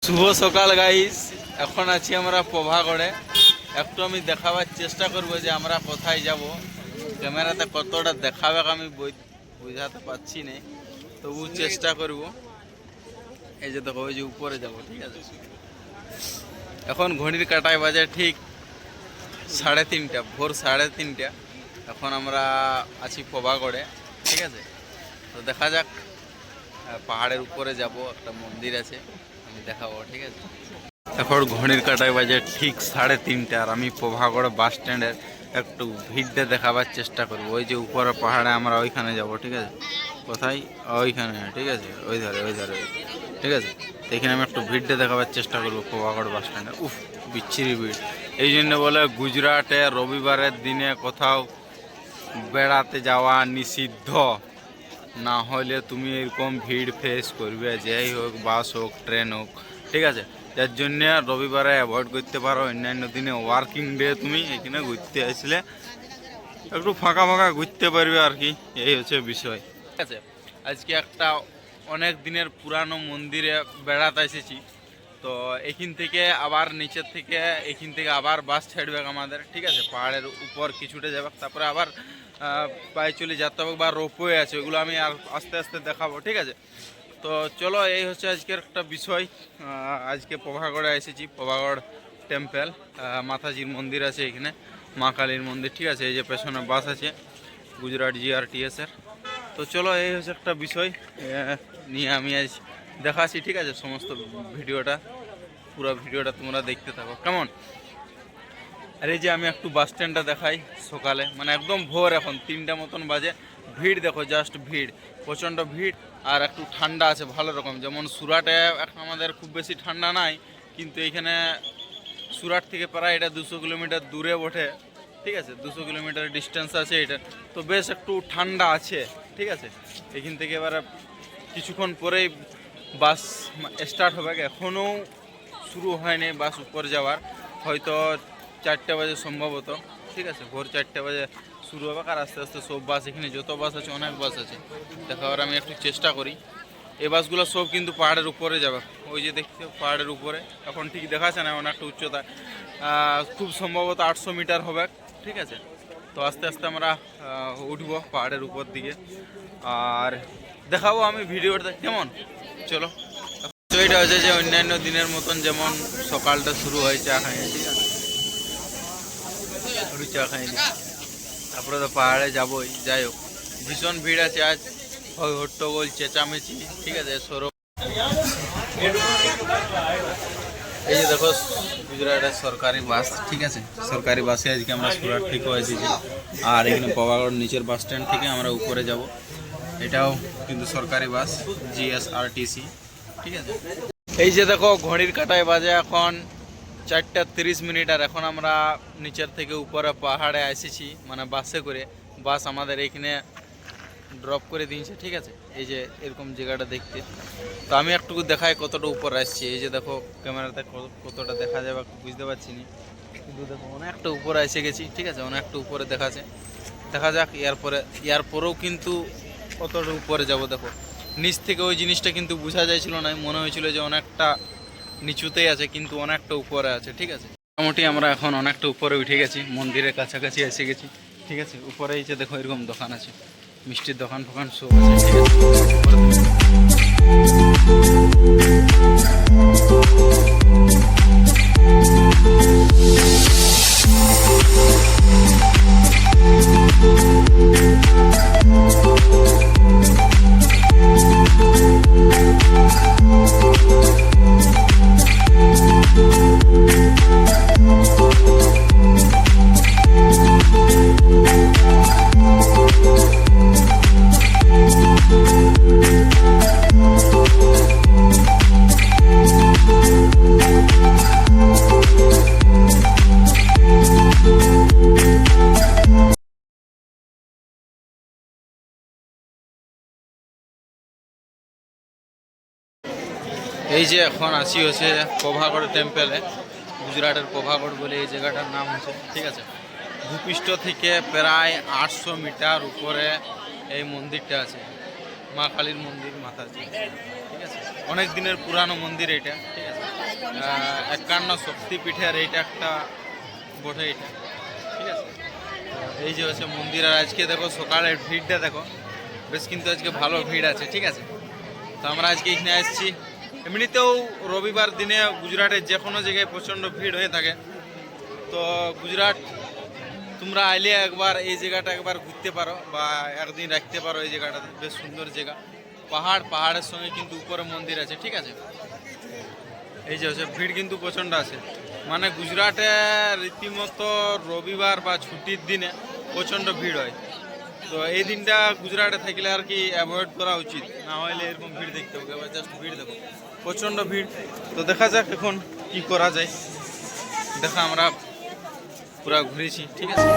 শুভ সকাল গাইস, এখন আছি আমরা প্রভাগড়ে। একটু আমি দেখাবার চেষ্টা করব যে আমরা কোথায় যাব। ক্যামেরাতে কতটা দেখাবে আমি বুঝাতে পারছি না, তবু চেষ্টা করব। এই যে দেখো, ওই যে উপরে যাব, ঠিক আছে। এখন ঘড়ির কাঁটায় বাজে ঠিক 3:30, ভোর 3:30। এখন আমরা আছি প্রভাগড়ে, ঠিক আছে। তো দেখা যাক, পাহাড়ের উপরে যাব, একটা মন্দির আছে, আমি দেখাবো, ঠিক আছে। এখন ঘড়ির কাঁটায় বাজে ঠিক 3:30, আর আমি প্রভাগড় বাস স্ট্যান্ডের একটু ভিড়টা দেখাবার চেষ্টা করব। ওই যে উপরে পাহাড়ে আমরা ওইখানে যাব, ঠিক আছে। কোথায়? ওইখানে, ঠিক আছে, ওই ধারে, ঠিক আছে। তো এখানে আমি একটু ভিড়টা দেখাবার চেষ্টা করবো প্রভাগড় বাস স্ট্যান্ডে। উফ, বিচ্ছিরি ভিড়। এই জন্য বলে গুজরাটে রবিবারের দিনে কোথাও বেড়াতে যাওয়া নিষিদ্ধ, না হলে তুমি এরকম ভিড় ফেস করবে, যেই হোক, বাস হোক, ট্রেন হোক, ঠিক আছে। যার জন্য রবিবারে অ্যাভয়েড করতে পারো। অন্যান্য দিনে ওয়ার্কিং ডে তুমি এখানে ঘুরতে আসলে একটু ফাঁকা ফাঁকা ঘুরতে পারবে আর কি, এই হচ্ছে বিষয়, ঠিক আছে। আজকে একটা অনেক দিনের পুরানো মন্দিরে বেড়াতে এসেছি। তো এখান থেকে আবার নিচের থেকে এখান থেকে আবার বাস ছাড়বে আমাদের, ঠিক আছে। পাহাড়ের উপর কিছুটা যাবে, তারপরে আবার পায়ে চলে যেতে হবে, বা রোপওয়ে আছে, ওগুলো আমি আর আস্তে আস্তে দেখাবো, ঠিক আছে। তো চলো, এই হচ্ছে আজকের একটা বিষয়। আজকে প্রভাগড়ে এসেছি, প্রভাগড় টেম্পল, মাতাজির মন্দির আছে এখানে, মা কালীর মন্দির, ঠিক আছে। এই যে পেছনে বাস আছে গুজরাট জিআরটিএসের। তো চলো, এই হচ্ছে একটা বিষয় নিয়ে আমি আজ দেখাচ্ছি, ঠিক আছে। সমস্ত ভিডিওটা, পুরো ভিডিওটা তোমরা দেখতে থাকো, কেমন। আর এই যে আমি একটু বাস স্ট্যান্ডটা দেখাই সকালে, মানে একদম ভোর, এখন 3টা মতন বাজে। ভিড় দেখো, জাস্ট ভিড়, প্রচণ্ড ভিড়। আর একটু ঠান্ডা আছে ভালো রকম। যেমন সুরাটে এখন আমাদের খুব বেশি ঠান্ডা নাই, কিন্তু এইখানে সুরাট থেকে প্রায় এটা 200 কিলোমিটার দূরে ওঠে, ঠিক আছে। 200 কিলোমিটার ডিস্টেন্স আছে এটা, তো বেশ একটু ঠান্ডা আছে, ঠিক আছে। এখান থেকে এবারে কিছুক্ষণ পরেই বাস স্টার্ট হবে। এখনও শুরু হয়নি বাস উপর যাওয়ার, হয়তো 4টা বাজে সম্ভবত, ঠিক আছে। ভোর 4টা বাজে শুরু হবে। আর আস্তে আস্তে সব বাস, এখানে যত বাস আছে, অনেক বাস আছে, দেখাবার আমি একটু চেষ্টা করি। এই বাসগুলো সব কিন্তু পাহাড়ের উপরে যাবে। ওই যে দেখতে, পাহাড়ের উপরে, এখন ঠিক দেখাচ্ছে না, এমন একটা উচ্চতা, খুব সম্ভবত 800 মিটার হবে, ঠিক আছে। তো আস্তে আস্তে আমরা উঠবো পাহাড়ের উপর দিকে, আর দেখাবো আমি ভিডিওটা, কেমন। চলো। তো এটা হচ্ছে যে অন্যান্য দিনের মতন যেমন সকালটা শুরু হয় চা খাইয়ে, ঠিক আছে, চা খাইয়ে দিই, তারপরে তো পাহাড়ে যাবোই। যাই হোক, ভীষণ ভিড় আছে আজ, হট্টগোল, চেঁচামেচি, ঠিক আছে, সৌরভ। এই যে দেখো, গুজরাটের সরকারি বাস, ঠিক আছে। সরকারি বাসে আজকে আমরা সুরাট থেকে এসেছি, আর এখানে প্রভাগড় নিচের বাস স্ট্যান্ড থেকে আমরা উপরে যাব। এটাও কিন্তু সরকারি বাস, জিএসআরটিসি, ঠিক আছে। এই যে দেখো, ঘড়ির কাঁটায় বাজে এখন 4:30, আর এখন আমরা নিচের থেকে উপরে পাহাড়ে এসেছি, মানে বাসে করে। বাস আমাদের এখানে ড্রপ করে দিয়েছে, ঠিক আছে। এই যে এরকম জায়গাটা দেখতে। তো আমি একটু দেখাই কতটা উপরে আসছি। এই যে দেখো, ক্যামেরাতে কতটা দেখা যাবে বুঝতে পারছি না, কিন্তু দেখো অনেকটা উপরে এসে গেছি, ঠিক আছে। অনেকটা উপরে দেখাচ্ছে, দেখা যাক। এরপরেও কিন্তু কতটা উপরে যাব। দেখো, নিচ থেকে ওই জিনিসটা কিন্তু বোঝা যাচ্ছিল না, মনে হয়েছিল যে অনেকটা নিচুতেই আছে, কিন্তু অনেকটা উপরে আছে, ঠিক আছে। মোটামুটি আমরা এখন অনেকটা উপরে উঠে গেছি, মন্দিরের কাছাকাছি এসে গেছি, ঠিক আছে। উপরে এই যে দেখো, এরকম দোকান আছে, মিষ্টির দোকান ফোকান সব আছে, ঠিক এই যে এখন আসি হচ্ছে প্রভাগড় টেম্পেলে, গুজরাটের প্রভাগড় বলে এই জায়গাটার নাম হচ্ছে, ঠিক আছে। ভূপৃষ্ঠ থেকে প্রায় 800 মিটার উপরে এই মন্দিরটা আছে, মা কালীর মন্দির, মাতাজি, ঠিক আছে। অনেক দিনের পুরানো মন্দির এটা, ঠিক আছে। 51 শক্তিপীঠের এইটা একটা বটে এটা, ঠিক আছে। এই যে হচ্ছে মন্দির। আর আজকে দেখো সকালের ভিড়টা দেখো, বেশ কিন্তু আজকে ভালো ভিড় আছে, ঠিক আছে। তো আমরা আজকে এখানে আসছি। এমনিতেও রবিবার দিনে গুজরাটের যে কোনো জায়গায় প্রচণ্ড ভিড় হয়ে থাকে। তো গুজরাট তোমরা আইলে একবার এই জায়গাটা একবার ঘুরতে পারো বা একদিন রাখতে পারো। এই জায়গাটা বেশ সুন্দর জায়গা, পাহাড়ের সঙ্গে কিন্তু উপরে মন্দির আছে, ঠিক আছে। এই যে হচ্ছে ভিড় কিন্তু প্রচণ্ড আছে, মানে গুজরাটে রীতিমতো রবিবার বা ছুটির দিনে প্রচণ্ড ভিড় হয়। তো এই দিনটা গুজরাটে থাকলে আর কি অ্যাভয়েড করা উচিত, না হলে এরকম ভিড় দেখতে হবে। এবার জাস্ট ভিড় দেখো, প্রচণ্ড ভিড়। তো দেখা যাক এখন কি করা যায়। দেখা আমরা পুরা ঘুরেছি, ঠিক আছে।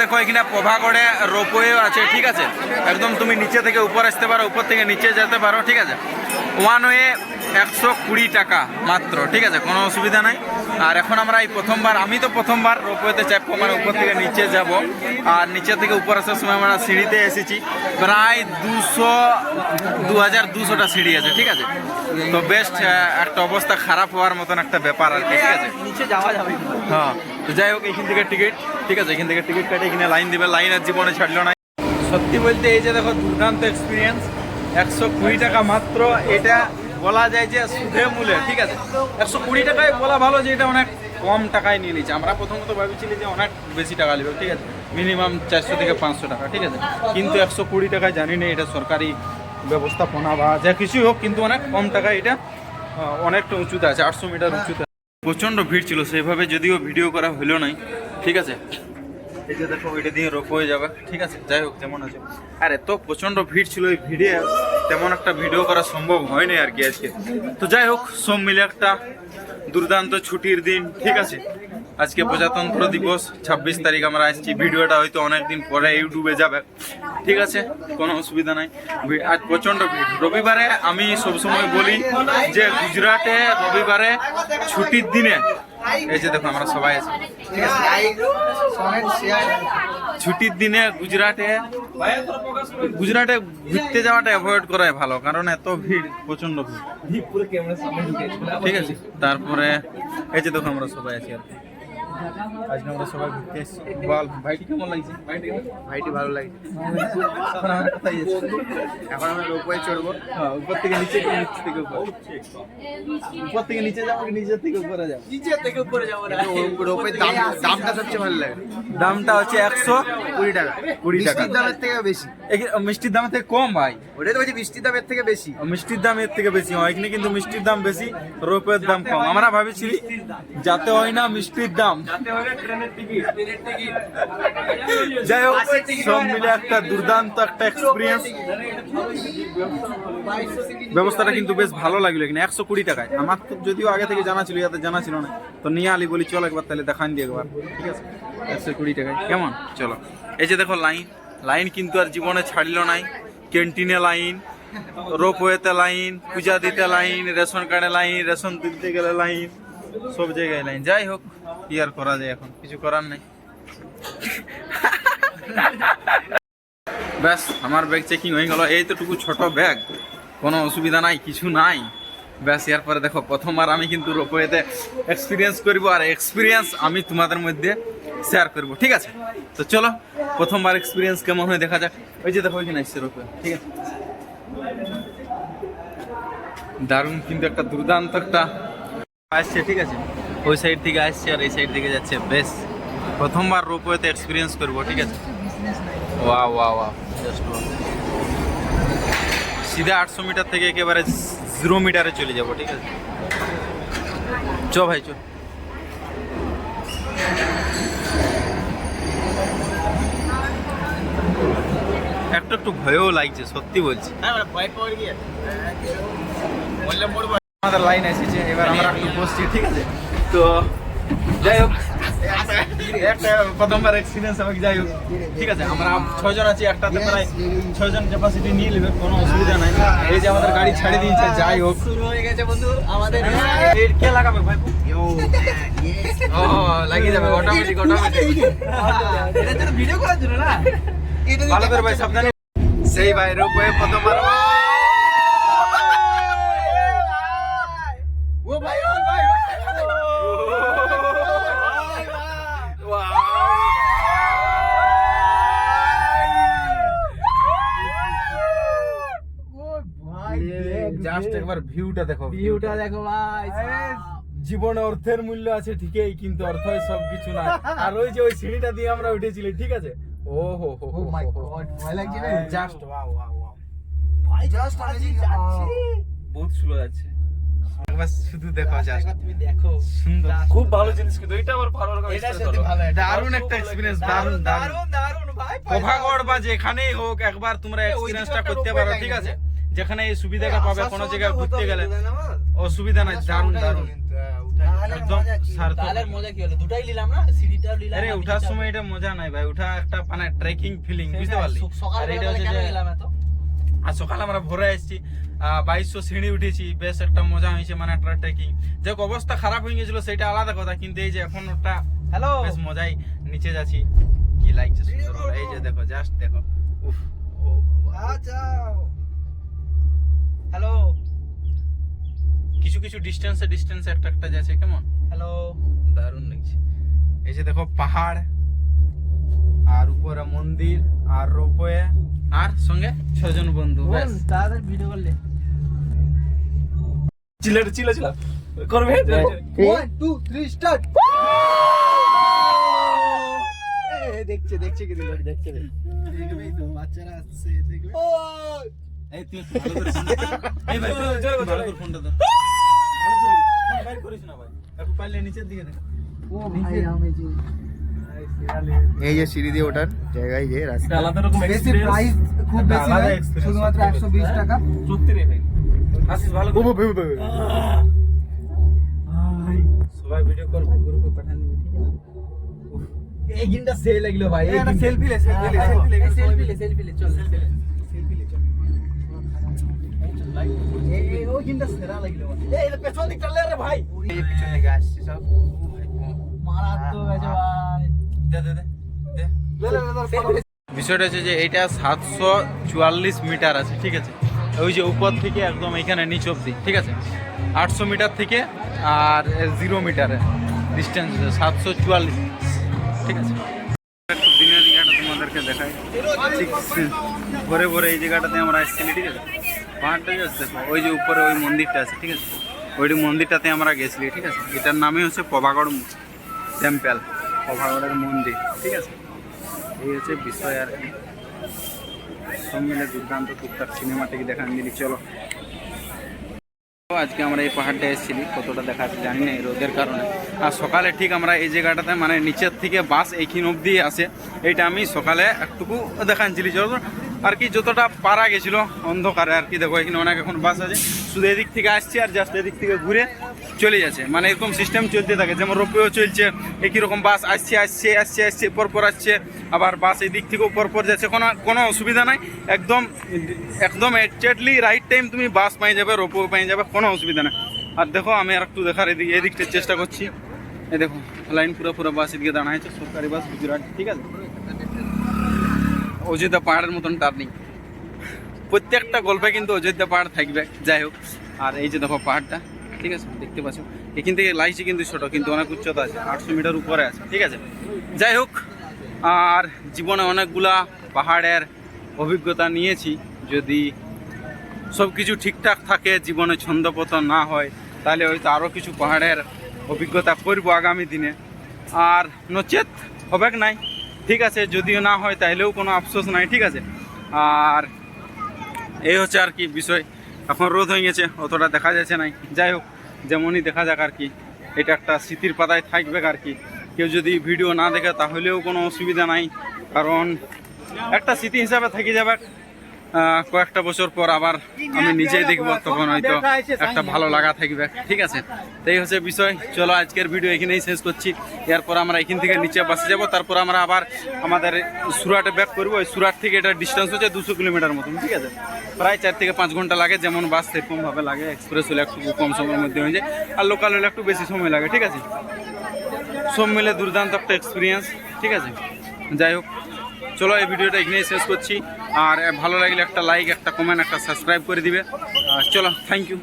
দেখো এখানে প্রভাগড়ে রোপওয়ে আছে, ঠিক আছে। একদম তুমি নিচে থেকে উপর আসতে পারো, উপর থেকে নিচে যেতে পারো, ঠিক আছে। ওয়ান ওয়ে 120 টাকা মাত্র, ঠিক আছে, কোনো অসুবিধা নাই। আর এখন আমরা এই প্রথমবার, আমি তো প্রথমবার রোপওয়েতে চাপবো, মানে উপর থেকে নিচে যাব। আর নিচে থেকে উপর আসার সময় আমরা সিঁড়িতে এসেছি, প্রায় 2200টা সিঁড়ি আছে, ঠিক আছে। তো বেস্ট একটা অবস্থা খারাপ হওয়ার মতন একটা ব্যাপার আর কি, ঠিক আছে। নিচে যাওয়া যাবে। হ্যাঁ, তো যাই হোক এখান থেকে টিকিট, ঠিক আছে, এখান থেকে টিকিট কাটে এখানে লাইন দিবে। লাইন আর জীবনে ছাড়লো না। সত্যি বলতে এই যে দেখো দুর্দান্ত এক্সপিরিয়েন্স, 120 টাকা মাত্র। এটা বলা যায় যে সুদে মূলে, ঠিক আছে। 120 টাকায় বলা ভালো যে এটা অনেক কম টাকায় নিয়ে নিচ্ছে। আমরা প্রথমত ভাবছিলি যে অনেক বেশি টাকা নেবে, ঠিক আছে, মিনিমাম 400 থেকে 500 টাকা, ঠিক আছে। কিন্তু 120 টাকায় জানি না এটা সরকারি ব্যবস্থাপনা বা যা কিছু হোক, কিন্তু অনেক কম টাকায় এটা অনেকটা উঁচুতে আছে, 800 মিটার উঁচুতে। প্রচণ্ড ভিড় ছিল, সেইভাবে যদিও ভিডিও করা হলো নাই, ঠিক আছে। এই যে দেখো ওইটা দিয়ে রোপ হয়ে যাবে, ঠিক আছে। যাই হোক যেমন আছে, আর এত প্রচণ্ড ভিড় ছিল, এই ভিড়ে তেমন একটা ভিডিও করা সম্ভব হয়নি আর কি আজকে। তো যাই হোক সব মিলে একটা দুর্দান্ত ছুটির দিন, ঠিক আছে। আজকে প্রজাতন্ত্র দিবস 26 তারিখ আমরা আসছি। ভিডিওটা হয়তো অনেকদিন পরে ইউটিউবে যাবে, ঠিক আছে, কোনো অসুবিধা নাই। আজ প্রচণ্ড ভিড় রবিবারে। আমি সবসময় বলি যে গুজরাটে রবিবারে ছুটির দিনে, এই যে দেখো আমরা সবাই আছি, ঠিক আছে। ছুটির দিনে গুজরাটে ঘুরতে যাওয়াটা অ্যাভয়েড করাই ভালো, কারণ এত ভিড়, প্রচণ্ড ভিড়, ঠিক আছে। তারপরে এই যে দেখো আমরা সবাই আছি আর কি। আজকে আমরা সবাই ঘুরতে এসেছি। বল ভাইটি কেমন লাগছে? ভাইটি ভালো লাগে। এখন আমরা রোপওয়ে চড়বো। হ্যাঁ, উপর থেকে নিচে, নিচ থেকে উপর, উপর থেকে নিচে যাবো, নিচের থেকে উপরে যাবো। নিচে থেকে উপরে যাবো না। রোপওয়ের দামটা সবচেয়ে ভালো লাগে। দামটা হচ্ছে 120 টাকা। 20 টাকা মিষ্টির দামের থেকে বেশি। মিষ্টির দামের থেকে কম ভাই। ওটাই তো বলছি, মিষ্টির দামের থেকে বেশি। মিষ্টির দাম এর থেকে বেশি হয় এখানে, কিন্তু মিষ্টির দাম বেশি, রোপওয়ের দাম কম। আমরা ভাবছি যাতে হয় না মিষ্টির দাম, যাই হোক সব মিলে একটা দুর্দান্ত একটা এক্সপিরিয়েন্স। ব্যবস্থাটা কিন্তু বেশ ভালো লাগলো এখানে 120 টাকায়। আমার তো যদিও আগে থেকে জানা ছিল, ইয়াতে জানা ছিল না, তো নিয়ে আলি বলি চল একবার তাহলে দেখান দিয়ে একবার, ঠিক আছে। 120 টাকায় কেমন, চলো। এই যে দেখো লাইন কিন্তু আর জীবনে ছাড়িল নাই। ক্যান্টিনে লাইন, রোপওয়েতে লাইন, পূজা দিতে লাইন, রেশন কার্ডে লাইন, রেশন দিতে গেলে লাইন, সব জায়গায় লাইন। যাই হোক কি আর করা যায়, এখন কিছু করার নেই। ব্যাস আমার ব্যাগ চেকিং হয়ে গেল। এই তো টুকু ছোট ব্যাগ, কোনো অসুবিধা নাই, কিছু নাই। ব্যাস এরপরে দেখো প্রথমবার আমি কিন্তু রোপওয়েতে এক্সপিরিয়েন্স করবো, আর এক্সপিরিয়েন্স আমি তোমাদের মধ্যে শেয়ার করবো, ঠিক আছে। তো চলো প্রথমবার এক্সপিরিয়েন্স কেমন হয় দেখা যাক। ওই যে দেখো ওইখানে আসছে রোপওয়ে, ঠিক আছে। দারুণ কিন্তু একটা দুর্দান্ত একটা আসছে, ঠিক আছে। ওই সাইড থেকে আসছে আর এই সাইড থেকে যাচ্ছে। বেশ প্রথমবার রোপওয়েতে এক্সপিরিয়েন্স করবো, ঠিক আছে। ওয়া ওয়া ওয়া, জাস্ট সিধা 800 মিটার থেকে একেবারে 0 মিটারে চলে যাবো, ঠিক আছে। চ ভাই চ। একটু একটু ভয়ও লাগছে, সত্যি বলছি। আমাদের লাইন এসেছে, এবার আমরা একটু বসছি, ঠিক আছে। তো যাই হোক, একটা প্রথমবার এক্সপিরিয়েন্স হবে, যাই হোক ঠিক আছে। আমরা 6 জন আছি, একটাতে প্রায় 6 জন ক্যাপাসিটি নিয়ে নেবে, কোনো অসুবিধা নাই। এই যে আমাদের গাড়ি ছাড়ে দিয়েছে, যাই হোক শুরু হয়ে গেছে বন্ধু আমাদের। কে লাগাবে ভাই? ও লাগিয়ে যাবে অটোমেটিক। এটা যেন ভিডিও করার জন্য না, ভালো করে ভাই, সাবধানে। সেই ভাই রূপে প্রথমবার ও ভাই ও ভাই জাস্ট একবার ভিউটা দেখো, ভিউটা দেখো ভাই। জীবনে অর্থের মূল্য আছে ঠিকই, কিন্তু অর্থই সবকিছু না। আর ওই যে ওই সিঁড়িটা দিয়ে আমরা উঠেছিলি, ঠিক আছে। ও হো হো ও মাই গড, ভয় লাগছে রে। জাস্ট ওয়াও ওয়াও ওয়াও, ভাই জাস্ট আমি যাচ্ছি, বহুত স্লো যাচ্ছে। একবার শুধু দেখো, জাস্ট একবার তুমি দেখো, সুন্দর, খুব ভালো জিনিস। কিন্তু এটা আমার ভালো লাগা, এটা সত্যি ভালো, এটা দারুণ একটা এক্সপেরিয়েন্স, দারুণ দারুণ দারুণ ভাই। পভাগড় বা যেখানেই হোক, একবার তোমরা এক্সপেরিয়েন্সটা করতে পারো, ঠিক আছে। যেখানে এই সুবিধাটা পাবে, কোনো জায়গায় ঘুরতে গেলে অসুবিধা নাই, দারুণ দারুণ একদম সার্থক। তাহলে মজা কি হলো, দুটাই নিলাম না, সিঁড়িটাও নিলাম। আরে ওঠার সময় এটা মজা নাই ভাই, ওঠা একটা মানে ট্রেকিং ফিলিং, বুঝতে পারলি। আর এটা হচ্ছে যে আর সকালে আমরা ভোরে এসেছি, 2200 সিঁড়ি উঠেছি, বেশ একটা মজা হয়েছে, মানে একটা ট্রেকিং। যে অবস্থা খারাপ হয়ে গেছিল সেটা আলাদা কথা, কিন্তু এই যে এখন ওটা হ্যালো বেশ মজাই, নিচে যাচ্ছি, কি লাগছে সুন্দর। এই যে দেখো, জাস্ট দেখো, উফ, ও যাও। হ্যালো কিছু কিছু ডিস্টেন্সে একটা একটা যাচ্ছে, কেমন হ্যালো, দারুণ লাগছে। এই যে দেখো পাহাড়, আর উপরে মন্দির, আর রোপওয়ে, আর সঙ্গে 6 জন বন্ধু। ব্যাস, তাড়াতাড়ি ভিডিও করলে চিল্লা করবে। 1 2 3 স্টার্ট। দেখছে দেখছে কি লোক দেখছে, দেখবেই তো, বাচ্চারা আসছে দেখবে। এই তুই ভালো করে শুন। এই ভাই জোরে ভালো করে ফোনটা ধর, ভালো করে ফোন বাইর করিস না ভাই, একটু পারলে নিচের দিকে দেখ। ও ভাই আমি যে এই যে সিঁড়ি দিয়ে ওঠার জায়গায় যে রাস্তা, আলাদা রকম বেশি প্রাইস খুব বেশি না, শুধুমাত্র 120 টাকা। সত্যি রে ভাই, আসিস ভালো করে। সবাই ভিডিও কল গ্রুপে পাঠান দিবি, ঠিক আছে। এই গিনটা সে লাগলো ভাই, এই একটা সেলফি লে, selfie লে, সেলফি লে, চল সেলফি লে, এই ওই গিনটা সেরা লাগলো ভাই। এই পেছন দিকটা লে রে ভাই, এই যে পিছনে দিকে আসছে সব। মারাত্মক আছে ভাই। দে দে দে দে। সেলফি লে। বিষয়টা হচ্ছে যে এইটা 744 মিটার আছে, ঠিক আছে। ওই যে উপর থেকে একদম এখানে নিচ অব্দি, ঠিক আছে। 800 মিটার থেকে আর 0 মিটারে ডিস্টেন্স 744, ঠিক আছে। একটু দিনের জায়গাটা তোমাদেরকে দেখাই, ঠিক ভরে ভরে এই জায়গাটাতে আমরা এসেছিলি, ঠিক আছে। পাহাড়টা জাস্ট দেখো, ওই যে উপরে ওই মন্দিরটা আছে, ঠিক আছে। ওই মন্দিরটাতে আমরা গেছিলি, ঠিক আছে। এটার নামে হচ্ছে পভাগড় টেম্পল, পভাগড়ের মন্দির, ঠিক আছে। এই হচ্ছে বিষয় আর কি, সব মিলে দুর্দান্ত টুকটাক সিনেমাটিকে দেখান দিলি। চলো, আজকে আমরা এই পাহাড়টা এসেছিলি, কতটা দেখা আছে জানি না এই রোদের কারণে। আর সকালে ঠিক আমরা এই জায়গাটাতে মানে নিচের থেকে বাস এইখান অব্দি আসে, এইটা আমি সকালে একটুকু দেখাচ্ছিলি যত আর কি, যতটা পারা গেছিলো অন্ধকারে আর কি। দেখো এখানে অনেক এখন বাস আছে, শুধু এদিক থেকে আসছে আর জাস্ট এদিক থেকে ঘুরে চলে যাচ্ছে, মানে এরকম সিস্টেম চলতে থাকে। যেমন রোপওয়েও চলছে, একই রকম বাস আসছে আসছে আসছে আসছে পরপর আসছে, আবার বাস এদিক থেকেও পরপর যাচ্ছে, কোনো অসুবিধা নাই। একদম একদম এক্স্যাক্টলি রাইট টাইম তুমি বাস পেয়ে যাবে, রোপওয়ে পেয়ে যাবে, কোনো অসুবিধা নাই। আর দেখো আমি আর একটু দেখার এদিকটার চেষ্টা করছি। এই দেখো লাইন পুরো বাস এদিকে দাঁড়া আছে, সরকারি বাস গুজরাট, ঠিক আছে। অযোধ্যা পাহাড়ের মতন টার্নিং, প্রত্যেকটা গল্পে কিন্তু অযোধ্যা পাহাড় থাকবে, যাই হোক। আর এই যে দেখো পাহাড়টা, ঠিক আছে, দেখতে পাচ্ছ এখান থেকে লাইছি কিন্তু ছোটো, কিন্তু অনেক উচ্চতা আছে, 800 মিটার উপরে আছে, ঠিক আছে। যাই হোক, আর জীবনে অনেকগুলা পাহাড়ের অভিজ্ঞতা নিয়েছি। যদি সব কিছু ঠিকঠাক থাকে, জীবনে ছন্দপতন না হয়, তাহলে হয়তো আরও কিছু পাহাড়ের অভিজ্ঞতা করবো আগামী দিনে। আর নচেত হবে নাই, ঠিক আছে। যদিও না হয় তাহলেও কোনো আফসোস নাই, ঠিক আছে। আর এই হচ্ছে আর কি বিষয়। এখন রোদ হয়ে গেছে, অতটা দেখা যাচ্ছে নাই। যাই হোক, যেমনই দেখা যাক আর কি, এটা একটা স্মৃতির পাতায় থাকবে আর কি। কেউ যদি ভিডিও না দেখে তাহলেও কোনো অসুবিধা নাই, কারণ একটা স্মৃতি হিসাবে থেকে যাবে। কয়েকটা বছর পর আবার আমি নিজেই দেখব, তখন হয়তো একটা ভালো লাগা থাকবে। ঠিক আছে, এই হচ্ছে বিষয়। চলো আজকের ভিডিও এখানেই শেষ করছি। এরপর আমরা এখান থেকে নিচে বাসে যাব, তারপর আমরা আবার আমাদের সুরাটে ব্যাক করবো। ওই সুরাট থেকে এটা ডিস্টেন্স হচ্ছে 200 কিলোমিটার মতন। ঠিক আছে, প্রায় 4 থেকে 5 ঘন্টা লাগে। যেমন বাস সেরকমভাবে লাগে, এক্সপ্রেস হলে একটু কম সময়ের মধ্যে হয়ে যায়, আর লোকাল হলে একটু বেশি সময় লাগে। ঠিক আছে, সব মিলে দুর্দান্ত একটা এক্সপিরিয়েন্স। ঠিক আছে, যাই হোক, চলো এই ভিডিওটা এখানেই শেষ করছি। আর ভালো লাগলে একটা লাইক, একটা কমেন্ট, একটা সাবস্ক্রাইব করে দিবে। চলো, থ্যাংক ইউ।